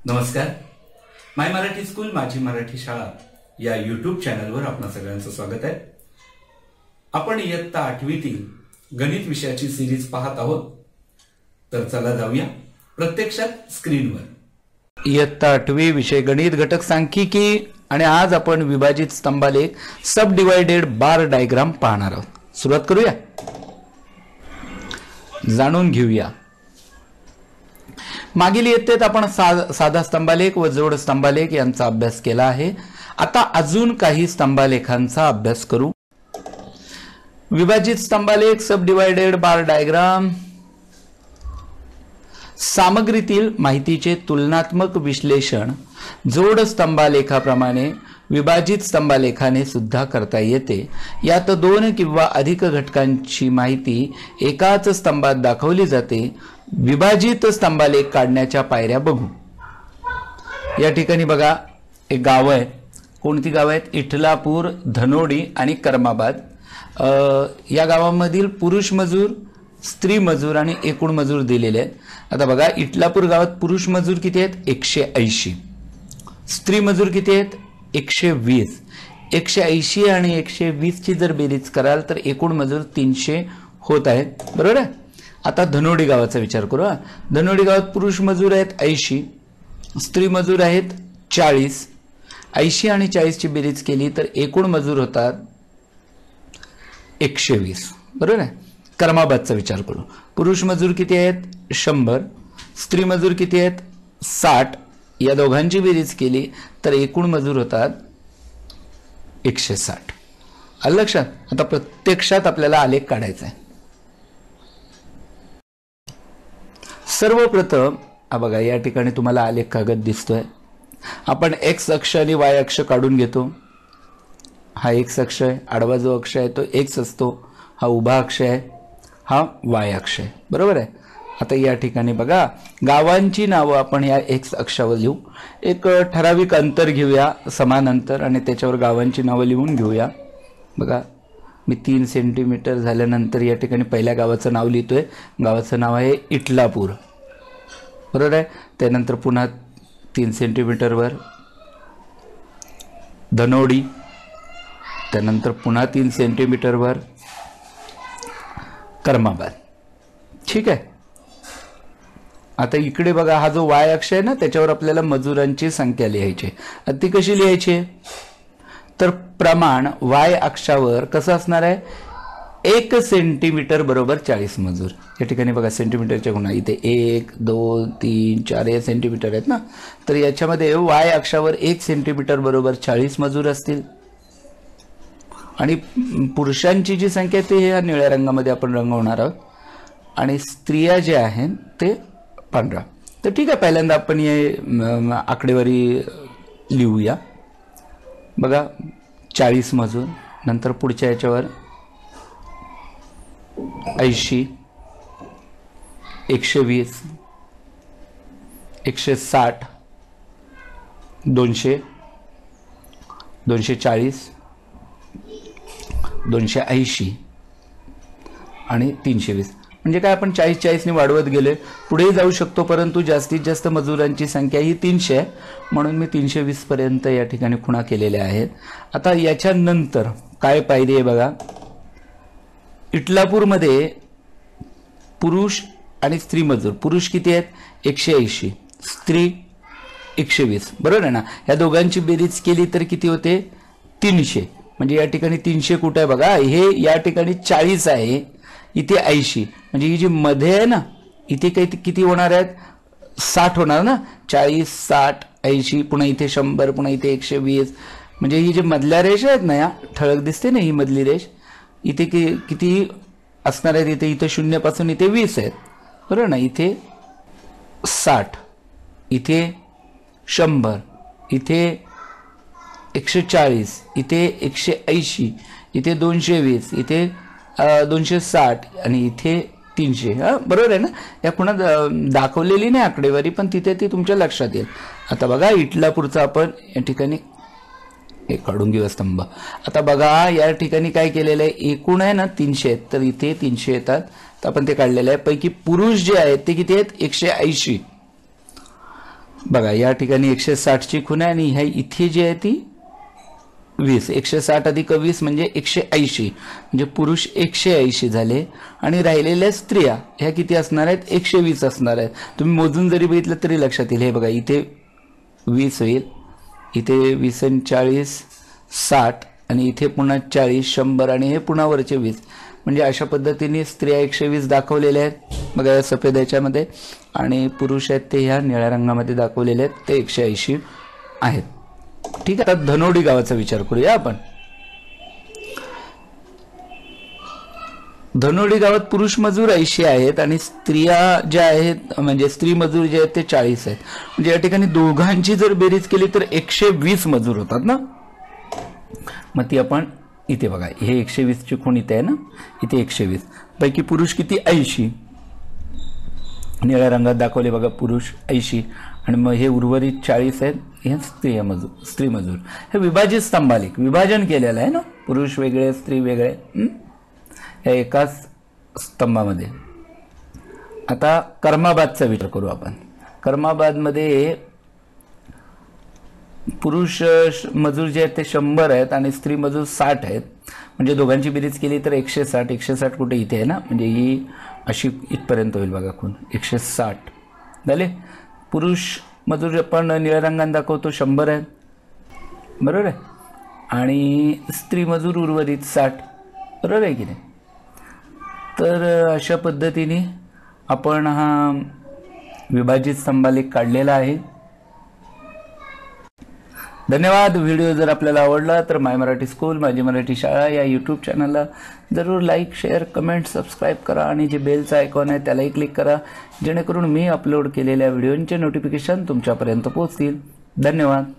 नमस्कार. माय मराठी स्कूल माझी मराठी शाळा या यूट्यूब चॅनलवर आपणा सगळ्यांचं स्वागत आहे. आपण इयत्ता 8वीतील गणित विषयाची सिरीज पाहत आहोत. तर चला जाऊया प्रत्यक्षात स्क्रीनवर. इयत्ता 8वी विषय गणित घटक सांख्यिकी आणि आज आपण विभाजित स्तंभालेख सब डिवाइडेड बार डायग्राम पाहणार आहोत. सुरुवात करूया, जाणून घेऊया. मागील इयत्तेत आपण साधा स्तंभालेख व जोड स्तंभालेख यांचा अभ्यास केला आहे. आता अजून काही स्तंभालेखांचा अभ्यास करू. विभाजित स्तंभालेख सब डिवाइडेड बार डायग्राम. सामग्रीतील माहितीचे तुलनात्मक विश्लेषण जोड स्तंभालेखाप्रमाणे विभाजित स्तंभालेखाने सुद्धा करता येते. यात दोन किंवा अधिक घटकांची माहिती एकाच स्तंभात दाखवली जाते. विभाजित स्तंभालेख काढण्याच्या पायऱ्या बघू. या ठिकाणी बघा एक गाव आहे. कोणती गाव आहेत? इटलापूर, धनोडी आणि कर्माबाद. या गावामधील पुरुष मजूर, स्त्री मजूर आणि एकूण मजूर दिलेले आहेत. आता बघा इटलापूर गावात पुरुष मजूर किती आहेत? 180. स्त्री मजूर किती आहेत? 120. 180 आणि 120 ची जर बेरीज कराल तर एकूण मजूर 300 होत आहेत. बरोबर आहे. आता धनोडी गावाचा विचार करू. धनोडी गावात पुरुष मजूर आहेत 80, स्त्री मजूर आहेत 40. 80 आणि 40 ची बेरीज केली तर एकूण मजूर होतात 120. बरोबर आहे. कर्माबादचा विचार करू. पुरुष मजूर किती आहेत? 100. स्त्री मजूर किती आहेत? 60. या दोघांची बेरीज केली तर एकूण मजूर होतात 160. आलं लक्षात. आता प्रत्यक्षात आपल्याला आलेख काढायचा आहे. सर्वप्रथम बघा या ठिकाणी तुम्हाला आलेख कागद दिसतोय. आपण एक्स अक्ष आणि वाय अक्ष काढून घेतो. हा एक्स अक्ष आहे, आडवा जो अक्ष आहे तो एक्स असतो, हा उभा अक्ष आहे, हा वाय अक्ष आहे. बरोबर आहे. आता या ठिकाणी बघा गावांची नावं आपण या एक्स अक्षावर लिहू. एक ठराविक अंतर घेऊया, समान अंतर, आणि त्याच्यावर गावांची नावं लिहून घेऊया. बघा मी 3 सेंटीमीटर झाल्यानंतर या ठिकाणी पहिल्या गावाचं नाव लिहितोय. गावाचं नाव आहे इटलापूर. बरोबर आहे. त्यानंतर पुन्हा 3 सेंटीमीटरवर धनोडी, त्यानंतर पुन्हा 3 सेंटीमीटरवर कर्माबाद. ठीक आहे. आता इकडे बघा हा जो वाय अक्ष आहे ना त्याच्यावर आपल्याला मजुरांची संख्या लिहायची. ती कशी लिहायची? तर प्रमाण वाय अक्षावर कसं असणार आहे? 1 सेंटीमीटर बरोबर 40 मजूर. या ठिकाणी बघा सेंटीमीटरच्या गुणा इथे 1, 2, 3, 4 हे सेंटीमीटर आहेत ना. तर याच्यामध्ये वाय अक्षावर 1 सेंटीमीटर बरोबर 40 मजूर असतील. आणि पुरुषांची जी संख्या ते ह्या निळ्या रंगामध्ये आपण रंगवणार आहोत आणि स्त्रिया जे आहेत ते पांढरा. तर ठीक आहे, पहिल्यांदा आपण हे आकडेवारी लिहूया. बघा 40 मजूर, नंतर पुढच्या याच्यावर 80, 120, 160, 200, 240, 280 आणि 320. म्हणजे काय आपण 40 ने वाढवत गेले, पुढे जाऊ शकतो, परंतु जास्तीत जास्त मजुरांची संख्या ही 300 आहे म्हणून मी 320 पर्यंत या ठिकाणी खुणा केलेल्या आहेत. आता याच्यानंतर काय पाहिजे आहे बघा. इटलापूरमध्ये पुरुष आणि स्त्री मजूर, पुरुष किती आहेत? 180, स्त्री 120. बरोबर आहे ना. या दोघांची बेरीज केली तर किती होते? 300. म्हणजे या ठिकाणी 300 कुठे आहे बघा, हे या ठिकाणी 40 आहे, इथे 80. म्हणजे ही जी मध्ये आहे ना इथे किती होणार आहेत? 60 होणार ना. 40, 60, 80, पुन्हा इथे 100, पुन्हा इथे 120. म्हणजे ही जी मधल्या रेष आहेत ना, या ठळक दिसते ना ही मधली रेष, इथे किती असणार आहेत? इथे 0 पासून इथे 20 आहेत. बरोबर ना. इथे 60, इथे 100, इथे 140, इथे 180, इथे 220, इथे 260 आणि इथे 300. बरोबर आहे ना. या पुन्हा दाखवलेली नाही आकडेवारी, पण तिथे ती तुमच्या लक्षात येईल. आता बघा इटलापूरचा आपण या ठिकाणी एक काढून घेऊ स्तंभ. आता बघा या ठिकाणी काय केलेलं आहे? एकूण आहे ना 300 आहेत, तर इथे 300 येतात. तर आपण ते काढलेलं आहे. पैकी पुरुष जे आहेत ते किती आहेत? 180. बघा या ठिकाणी 160 ची खूण आहे आणि ह्या इथे जी आहे ती 20, 160 अधिक 20 म्हणजे 180, म्हणजे पुरुष 180 झाले आणि राहिलेल्या स्त्रिया ह्या किती असणार आहेत, 120 असणार आहेत. तुम्ही मोजून जरी बघितलं तरी लक्षात येईल. हे बघा इथे 20 होईल, इथे 20 आणि 40 60 आणि इथे पुन्हा 40 100 आणि हे पुन्हा वरचे 20, म्हणजे अशा पद्धतीने स्त्रिया 120 दाखवलेल्या आहेत बघा या सफेद याच्यामध्ये, आणि पुरुष आहेत ते ह्या निळ्या रंगामध्ये दाखवलेले आहेत ते 180 आहेत. ठीक आहे. आता धनोडी गावाचा विचार करूया आपण. धनोडी गावात पुरुष मजूर 80 आहेत आणि स्त्रिया ज्या आहेत म्हणजे स्त्री मजूर जे आहेत ते 40 आहेत. म्हणजे या ठिकाणी दोघांची जर बेरीज केली तर 120 मजूर होतात ना. मग ती आपण इथे बघा हे 120 ची खूण इथे आहे ना, इथे 120 पैकी पुरुष किती 80, निळ्या रंगात दाखवले बघा पुरुष 80 आणि मग हे उर्वरित 40 आहेत हे स्त्री मजूर. हे विभाजित स्तंभालेख विभाजन केलेलं आहे ना, पुरुष वेगळे स्त्री वेगळे या एकाच स्तंभामध्ये. आता कर्माबादचा विचार करू आपण. कर्माबादमध्ये पुरुष मजूर जे आहेत ते 100 आहेत आणि स्त्री मजूर 60 आहेत, म्हणजे दोघांची बेरीज केली तर 160. 160 कुठे इथे आहे ना, म्हणजे ही अशी इथपर्यंत होईल बघा खूण 160 झाले. पुरुष मजूर आपण निळ्या रंगाने दाखवतो 100 आहेत बरोबर आहे, आणि स्त्री मजूर उर्वरित 60 बरोबर आहे की नाही. तर अशा पद्धतीने आपण हा विभाजित स्तंभालेख काढलेला आहे. धन्यवाद. व्हिडिओ जर आपल्याला आवडला तर माय मराठी स्कूल माझी मराठी शाळा या यूट्यूब चॅनलला जरूर लाईक शेअर कमेंट सबस्क्राईब करा आणि जे बेलचा आयकॉन आहे त्यालाही क्लिक करा, जेणेकरून मी अपलोड केलेल्या व्हिडिओंचे नोटिफिकेशन तुमच्यापर्यंत पोहोचतील. धन्यवाद.